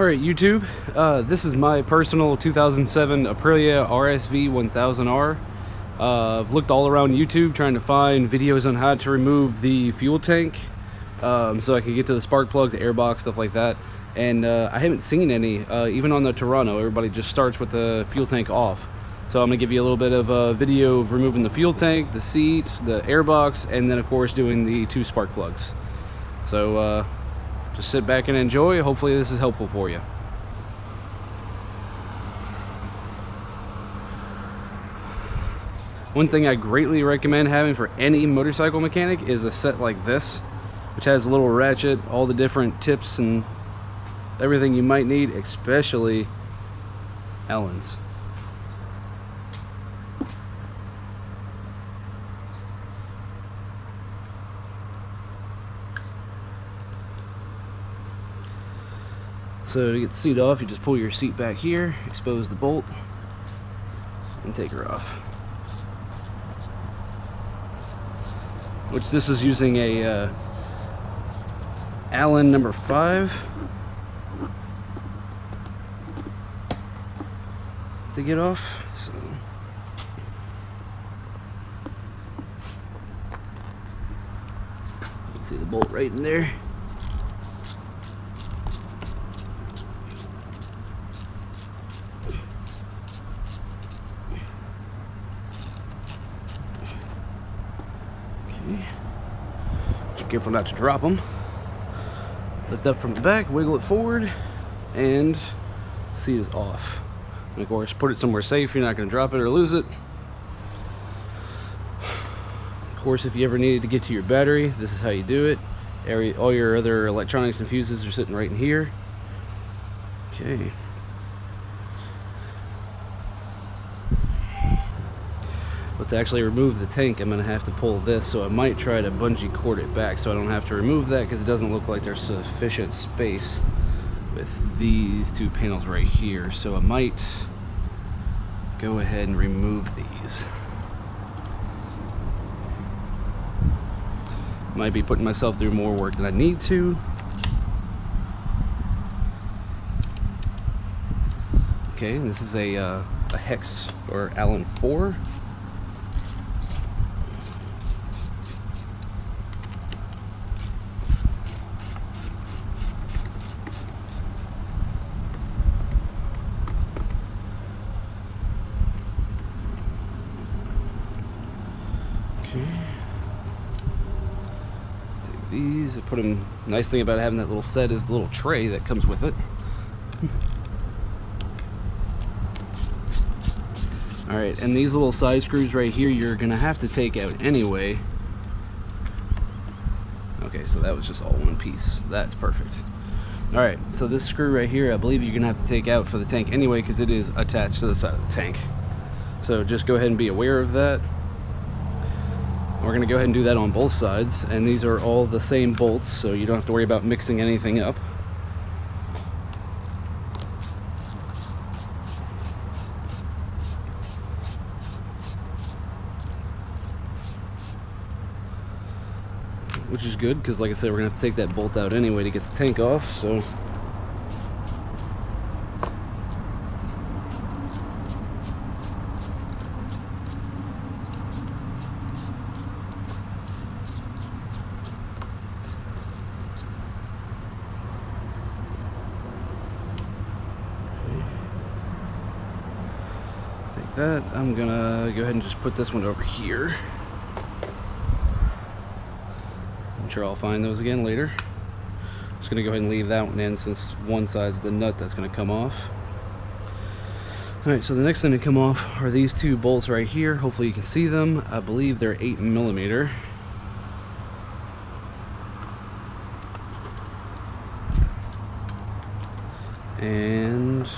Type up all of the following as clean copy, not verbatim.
Alright YouTube, this is my personal 2007 Aprilia RSV1000R. I've looked all around YouTube trying to find videos on how to remove the fuel tank so I can get to the spark plugs, the airbox, stuff like that. And I haven't seen any, even on the Toronto. Everybody just starts with the fuel tank off. So I'm going to give you a little bit of a video of removing the fuel tank, the seat, the airbox, and then of course doing the 2 spark plugs. So just sit back and enjoy. Hopefully this is helpful for you. One thing I greatly recommend having for any motorcycle mechanic is a set like this, which has a little ratchet, all the different tips and everything you might need, especially Allen's. So to get the seat off, you just pull your seat back here, expose the bolt, and take her off. Which this is using a Allen number 5 to get off. So you can see the bolt right in there. Just careful not to drop them. Lift up from the back, wiggle it forward, and seat is off. And of course, put it somewhere safe. You're not going to drop it or lose it. Of course, if you ever needed to get to your battery, this is how you do it. All your other electronics and fuses are sitting right in here. Okay. But to actually remove the tank, I'm going to have to pull this, so I might try to bungee cord it back so I don't have to remove that, because it doesn't look like there's sufficient space with these 2 panels right here. So I might go ahead and remove these. Might be putting myself through more work than I need to. Okay, this is a hex or Allen 4. Take these, I put them. Nice thing about having that little set is the little tray that comes with it. Alright, and these little side screws right here you're gonna have to take out anyway. Okay, so that was just all one piece. That's perfect. Alright, so this screw right here I believe you're gonna have to take out for the tank anyway, because it is attached to the side of the tank. So just go ahead and be aware of that. We're going to go ahead and do that on both sides, and these are all the same bolts, so you don't have to worry about mixing anything up. Which is good, because like I said, we're going to have to take that bolt out anyway to get the tank off, so that. I'm gonna go ahead and just put this one over here. I'm sure I'll find those again later. Just gonna go ahead and leave that one in, since one side's the nut that's gonna come off. Alright, so the next thing to come off are these 2 bolts right here. Hopefully you can see them. I believe they're 8mm. And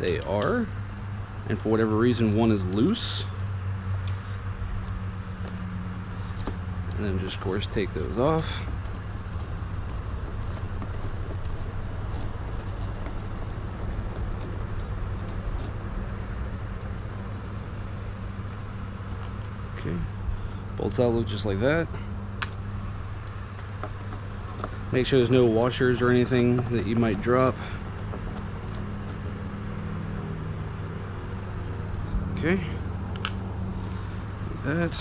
they are, and for whatever reason one is loose, and then just of course take those off. Okay, bolts out look just like that. Make sure there's no washers or anything that you might drop. Okay. That.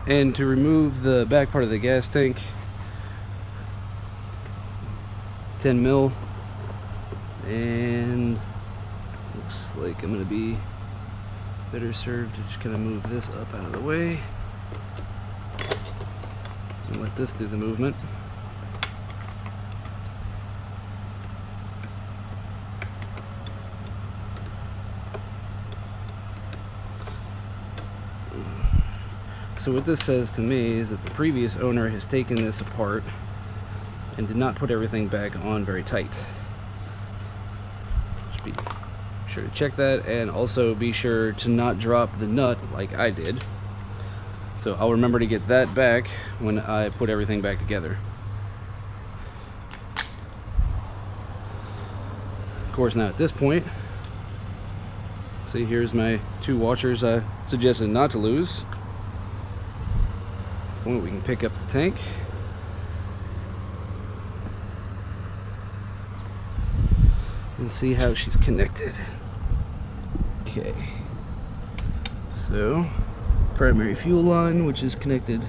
And to remove the back part of the gas tank, 10 mil, and looks like I'm going to be better served to just kind of move this up out of the way and let this do the movement. So what this says to me is that the previous owner has taken this apart and did not put everything back on very tight. Just be sure to check that, and also be sure to not drop the nut like I did. So I'll remember to get that back when I put everything back together. Of course, now at this point, see, here's my 2 washers I suggested not to lose. We can pick up the tank. And see how she's connected. Okay. So, primary fuel line, which is connected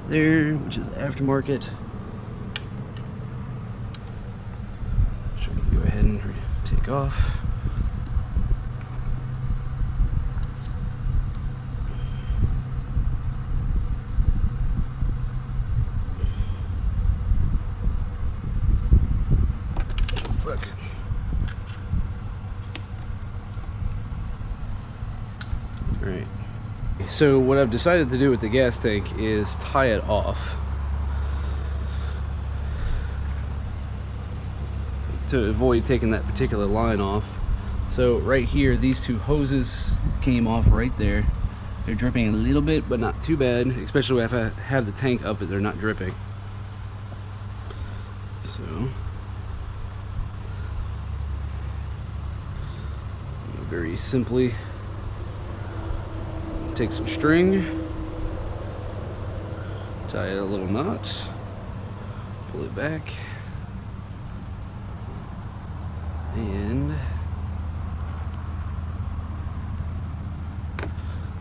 there, which is aftermarket. So we can go ahead and take off. Alright, so what I've decided to do with the gas tank is tie it off to avoid taking that particular line off. So right here, these 2 hoses came off right there. They're dripping a little bit, but not too bad, especially if I have the tank up, they're not dripping. So very simply take some string, tie it a little knot, pull it back, and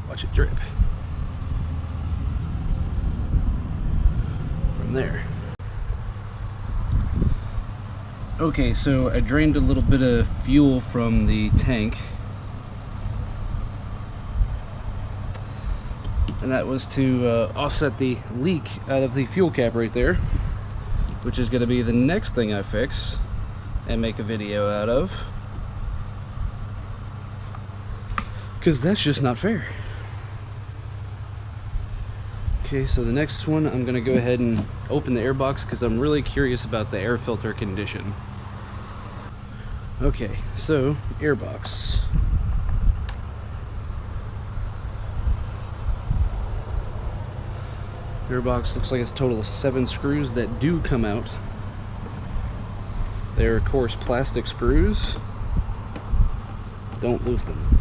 watch it drip from there. Okay, so I drained a little bit of fuel from the tank, and that was to offset the leak out of the fuel cap right there, which is going to be the next thing I fix and make a video out of, because that's just not fair. Okay, so the next one, I'm going to go ahead and open the airbox because I'm really curious about the air filter condition. Okay, so airbox. Airbox looks like it's a total of 7 screws that do come out. They're of course plastic screws. Don't lose them.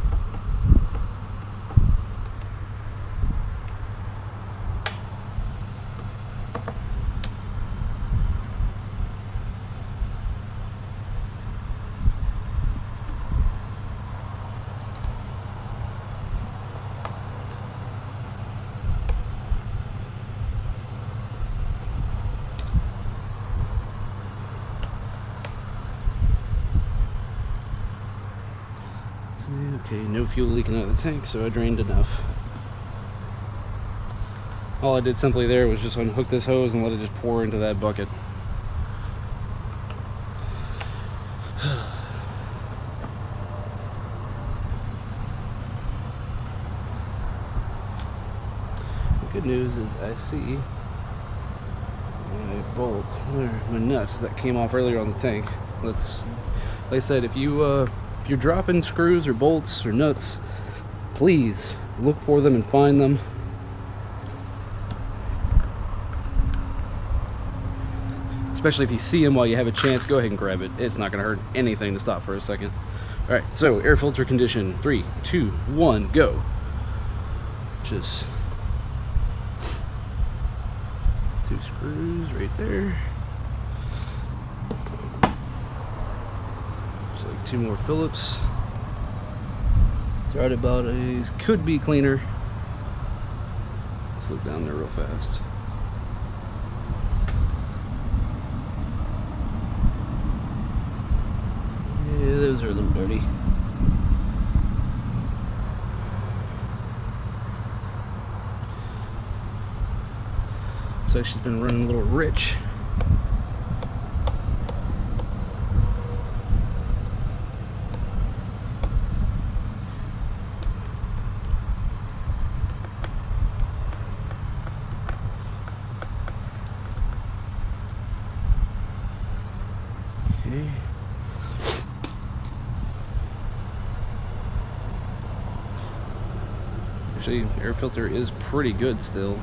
Okay, no fuel leaking out of the tank, so I drained enough. All I did simply there was just unhook this hose and let it just pour into that bucket. The good news is I see my bolt, or my nut that came off earlier on the tank. Like I said, if you're dropping screws or bolts or nuts, please look for them and find them. Especially if you see them while you have a chance, go ahead and grab it. It's not going to hurt anything to stop for a second. Alright, so air filter condition. 3, 2, 1, go. Just 2 screws right there. Looks like 2 more Phillips. Threaded bodies could be cleaner. Let's look down there real fast. Yeah, those are a little dirty. Looks like she's been running a little rich. Okay. Actually, air filter is pretty good still,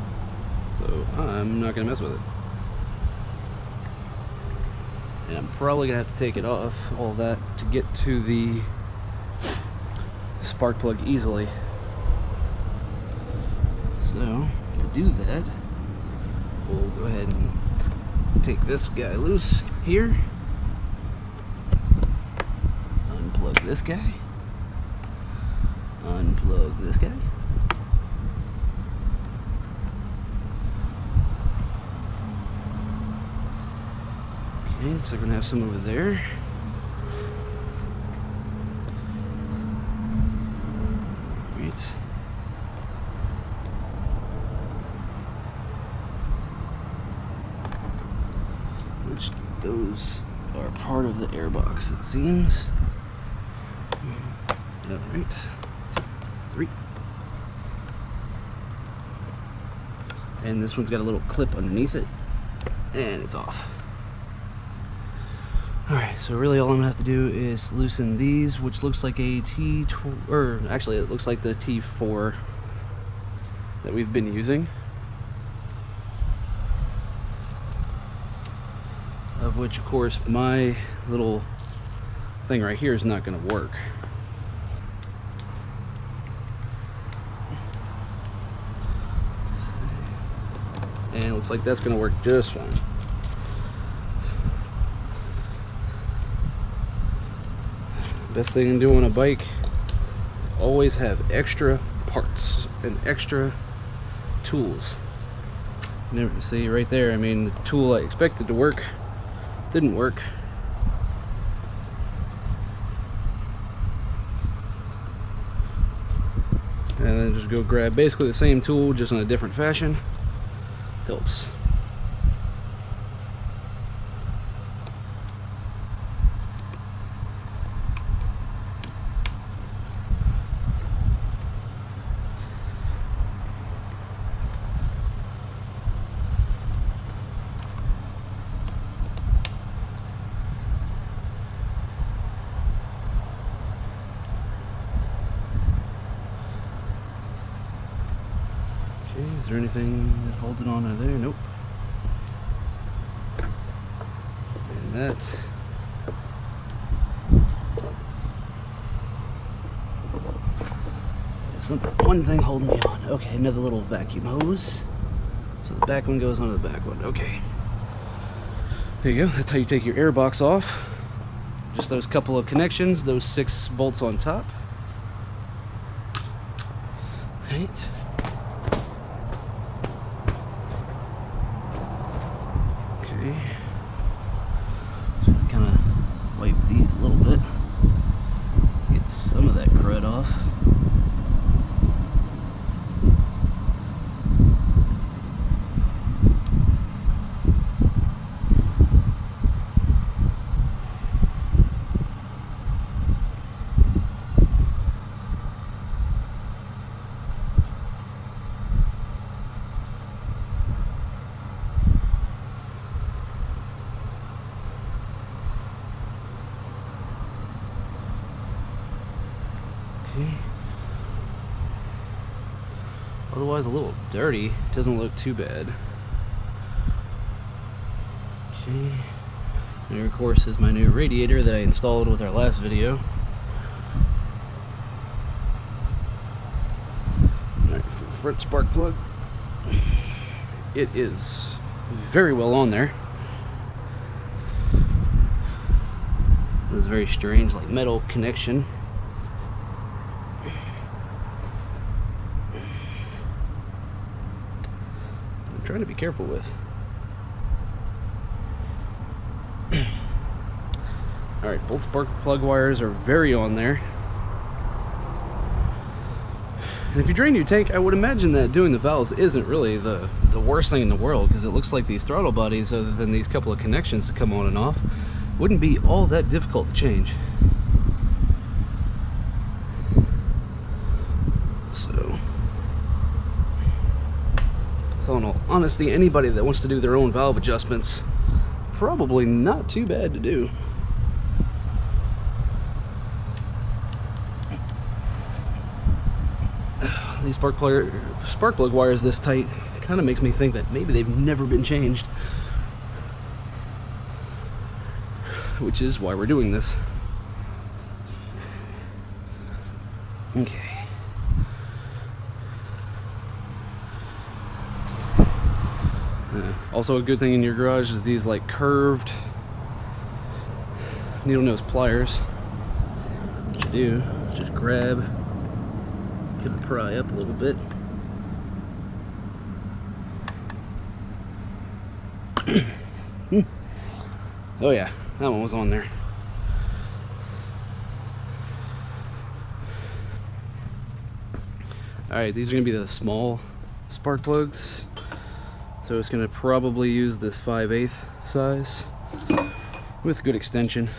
so I'm not gonna mess with it. And I'm probably gonna have to take it off, all that, to get to the spark plug easily. So, to do that, we'll go ahead and take this guy loose here. Unplug this guy. Unplug this guy. Okay, looks like we're gonna have some over there. Great. Which those are part of the airbox, it seems. Right. 2, 3. And this one's got a little clip underneath it, and it's off. Alright, so really all I'm gonna have to do is loosen these, which looks like a or actually it looks like the T4 that we've been using, of which of course my little thing right here is not gonna work. And it looks like that's gonna work just fine. Best thing to do on a bike is always have extra parts and extra tools. Never see right there, I mean, the tool I expected to work didn't work. And then just go grab basically the same tool, just in a different fashion. Helps. Is there anything that holds it on over there? Nope. And that. There's one thing holding me on. Okay, another little vacuum hose. So the back one goes onto the back one. Okay. There you go. That's how you take your air box off. Just those couple of connections, those 6 bolts on top. Right. So kind of wipe these a little bit, get some of that crud off. Otherwise a little dirty, doesn't look too bad. Okay, here of course is my new radiator that I installed with our last video. Alright, for the front spark plug, it is very well on there. This is a very strange, like, metal connection. I'm trying to be careful with. Alright, both spark plug wires are very on there. And if you drain your tank, I would imagine that doing the valves isn't really the worst thing in the world, because it looks like these throttle bodies, other than these couple of connections to come on and off, wouldn't be all that difficult to change. So in all honesty, anybody that wants to do their own valve adjustments, probably not too bad to do. These spark plug wires this tight kind of makes me think that maybe they've never been changed, which is why we're doing this. Okay. Also, a good thing in your garage is these like curved needle nose pliers. What you do is just grab, give it a pry up a little bit. Oh yeah, that one was on there. Alright, these are going to be the small spark plugs. So it's going to probably use this 5/8 size with good extension.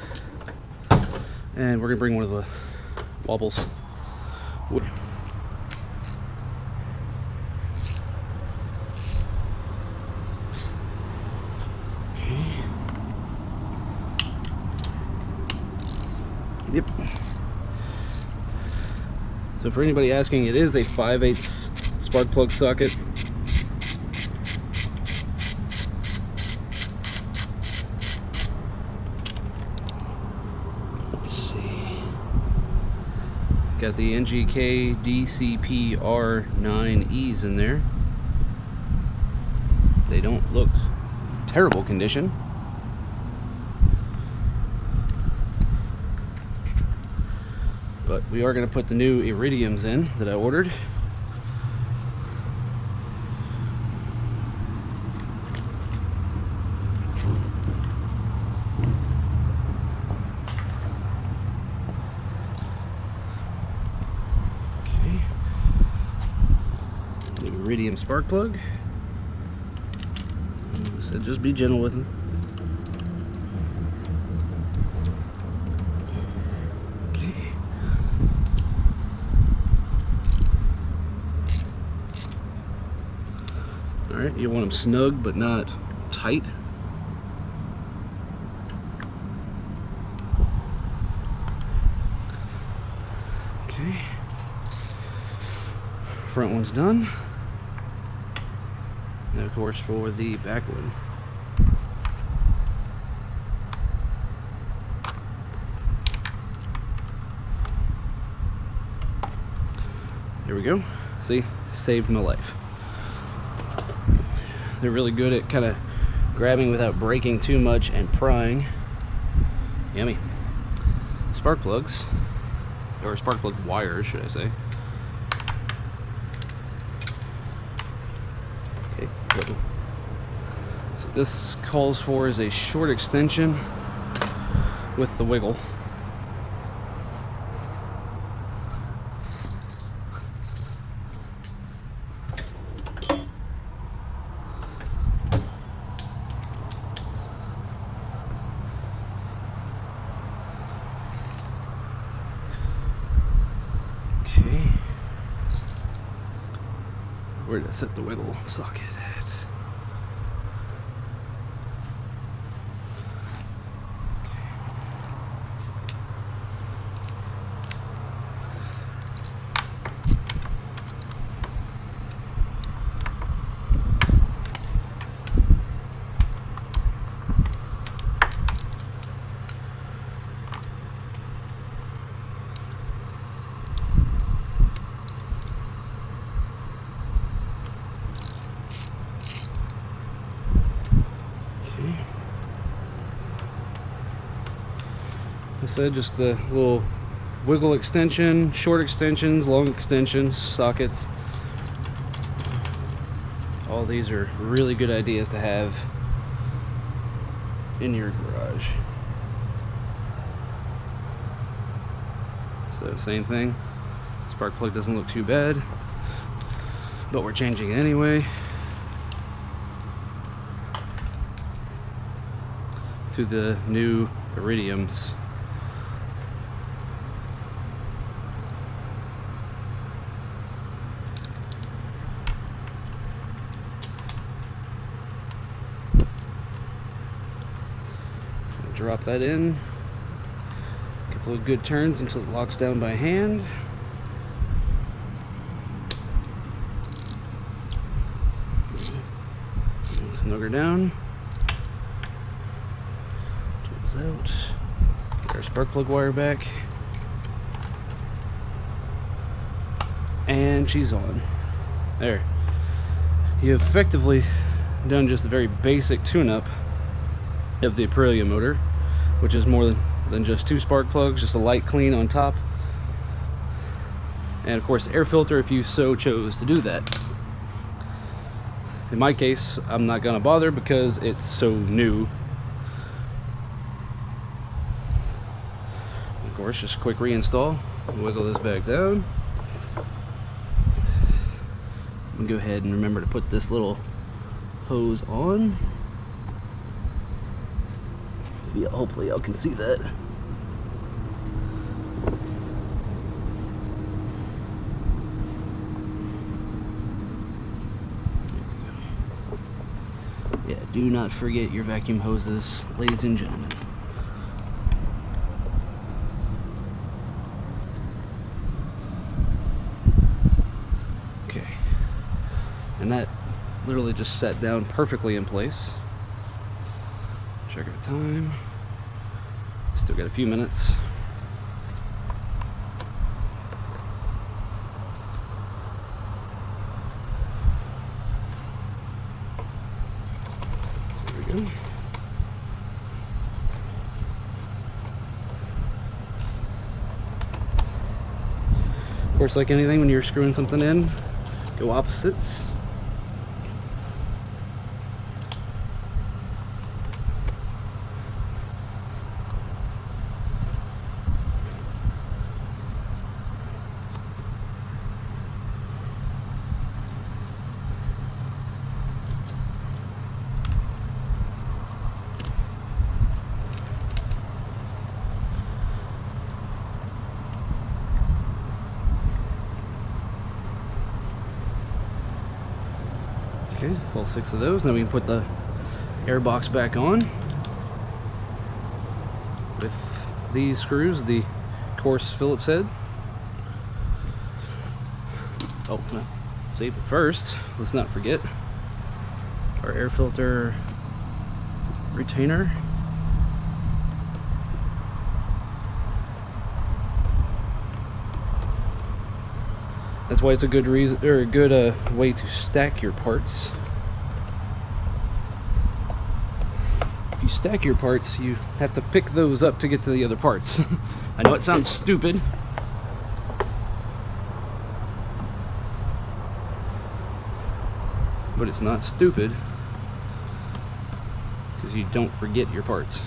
And we're going to bring one of the wobbles. Yep. So for anybody asking, it is a 5/8 spark plug socket. Let's see. Got the NGK DCP R9Es in there. They don't look terrible condition. But we are going to put the new iridiums in that I ordered. Okay. New iridium spark plug. So just be gentle with them. Alright, you want them snug but not tight. Okay. Front one's done. And of course for the back one. There we go. See? Saved my life. They're really good at kind of grabbing without breaking too much and prying. Yummy. Spark plugs, or spark plug wires, should I say. Okay, good. So this calls for is a short extension with the wiggle. Where to set the wiggle socket at? said, just the little wiggle extension, short extensions, long extensions, sockets. All these are really good ideas to have in your garage. So same thing, spark plug doesn't look too bad, but we're changing it anyway to the new iridiums. Drop that in, a couple of good turns until it locks down by hand. Snug her down. Tools out. Get our spark plug wire back. And she's on. There. You've effectively done just a very basic tune-up of the Aprilia motor, which is more than just 2 spark plugs, just a light clean on top, and of course air filter if you so chose to do that. In my case, I'm not gonna bother because it's so new. Of course, just a quick reinstall. Wiggle this back down. And go ahead and remember to put this little hose on. Hopefully y'all can see that. Yeah, do not forget your vacuum hoses, ladies and gentlemen. Okay, and that literally just sat down perfectly in place. Check our time. Still got a few minutes. There we go. Of course, like anything, when you're screwing something in, go opposites. Okay, that's all 6 of those. Now we can put the airbox back on with these screws, the coarse Phillips head. Oh, no. See, but first, let's not forget our air filter retainer. That's why it's a good reason, or a good way to stack your parts. If you stack your parts, you have to pick those up to get to the other parts. I know it sounds stupid, but it's not stupid because you don't forget your parts.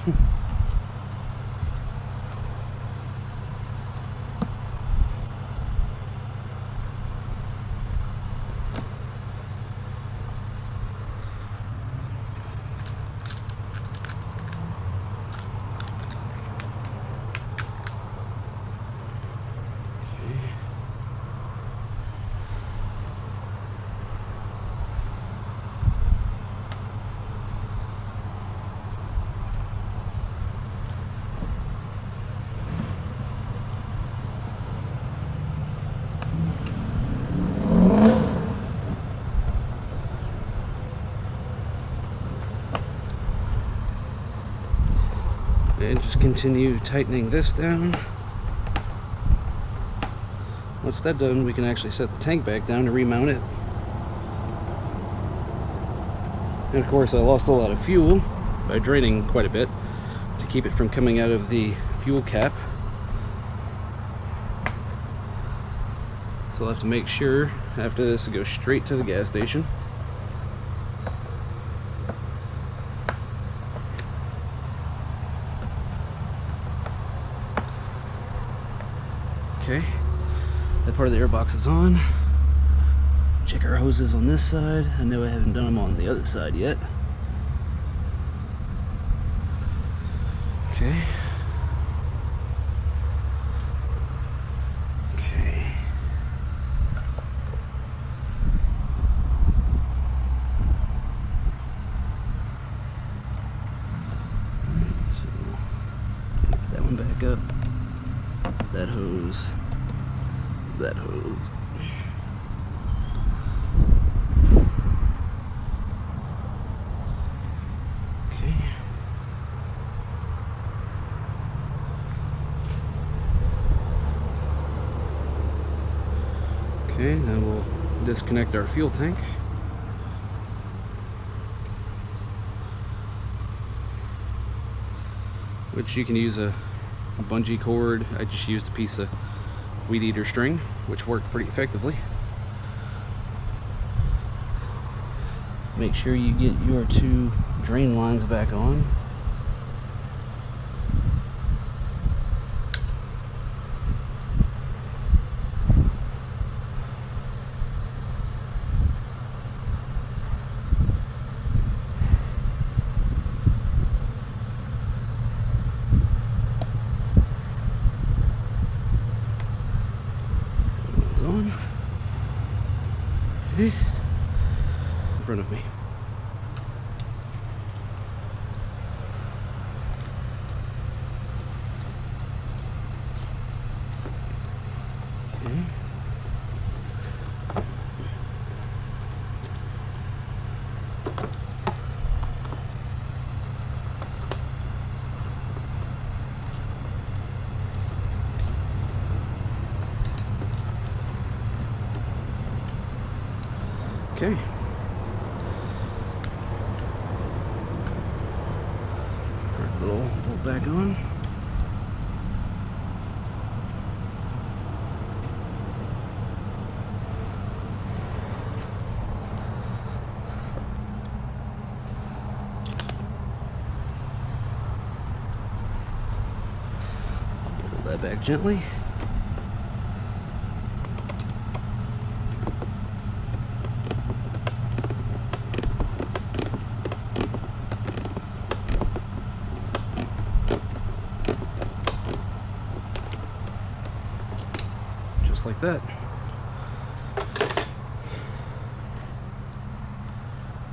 And just continue tightening this down. Once that's done, we can actually set the tank back down to remount it. And of course, I lost a lot of fuel by draining quite a bit to keep it from coming out of the fuel cap. So I'll have to make sure after this to go straight to the gas station. Okay, that part of the airbox is on. Check our hoses on this side. I know I haven't done them on the other side yet. Okay. Okay. So that one back up. That hose. That hose. Okay. Okay, now we'll disconnect our fuel tank. Which you can use a bungee cord. I just used a piece of weed eater string, which worked pretty effectively. Make sure you get your 2 drain lines back on. On. Okay. In front of me. Okay. Okay. Our little bolt back on. Pull that back gently. Just like that.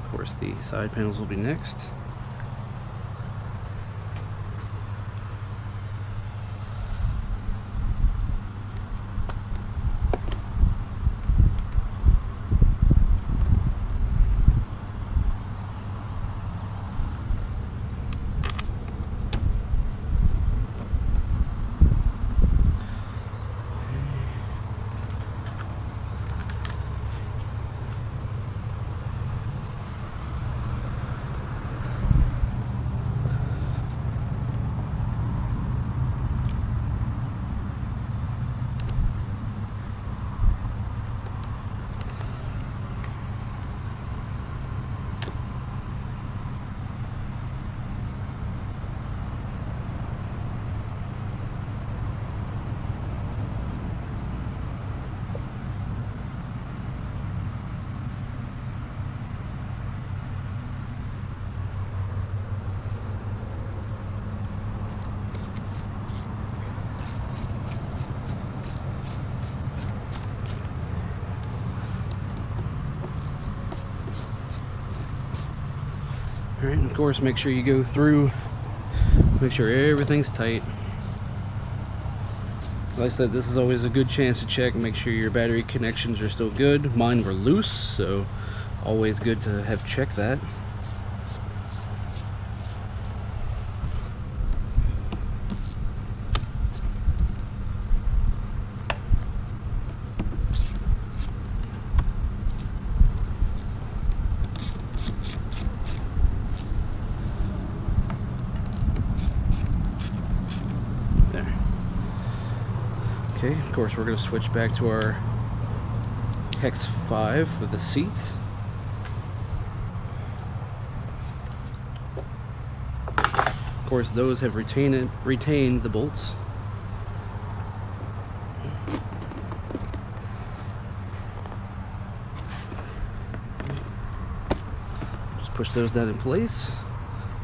Of course, the side panels will be next. Alright, and of course make sure you go through, make sure everything's tight. Like I said, this is always a good chance to check and make sure your battery connections are still good. Mine were loose, so always good to have checked that. course, we're going to switch back to our Hex 5 for the seats. Of course, those have retained the bolts. Just push those down in place.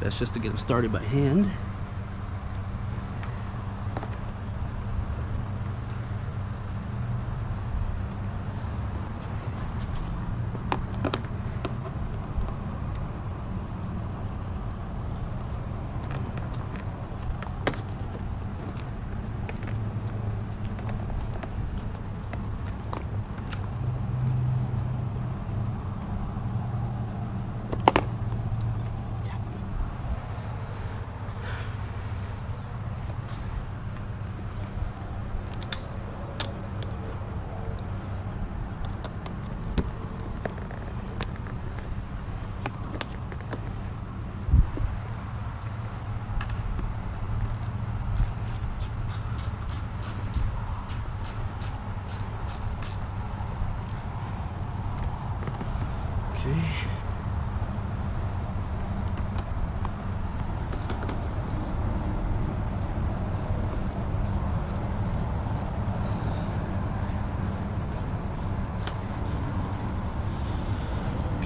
That's just to get them started by hand.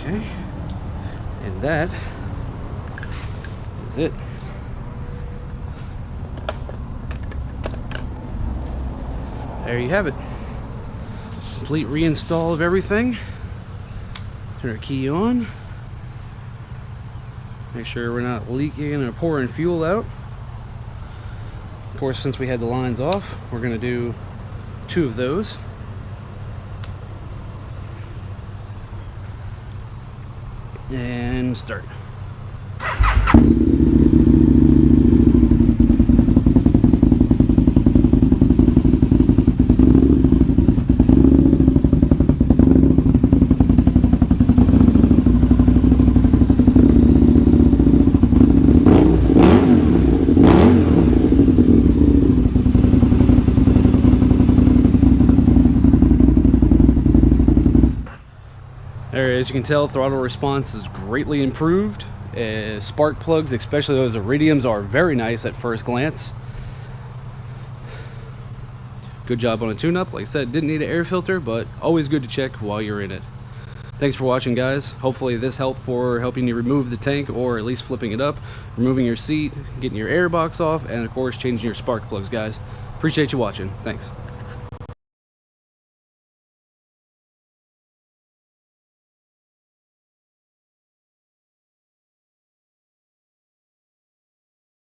Okay, and that is it. There you have it. Complete reinstall of everything. Turn our key on. Make sure we're not leaking or pouring fuel out. Of course, since we had the lines off, we're going to do 2 of those. And start. As you can tell, throttle response is greatly improved. Spark plugs, especially those iridiums, are very nice at first glance. Good job on a tune-up. Like I said, didn't need an air filter, but always good to check while you're in it. Thanks for watching, guys. Hopefully this helped for helping you remove the tank, or at least flipping it up, removing your seat, getting your air box off, and of course changing your spark plugs, guys. Appreciate you watching. Thanks.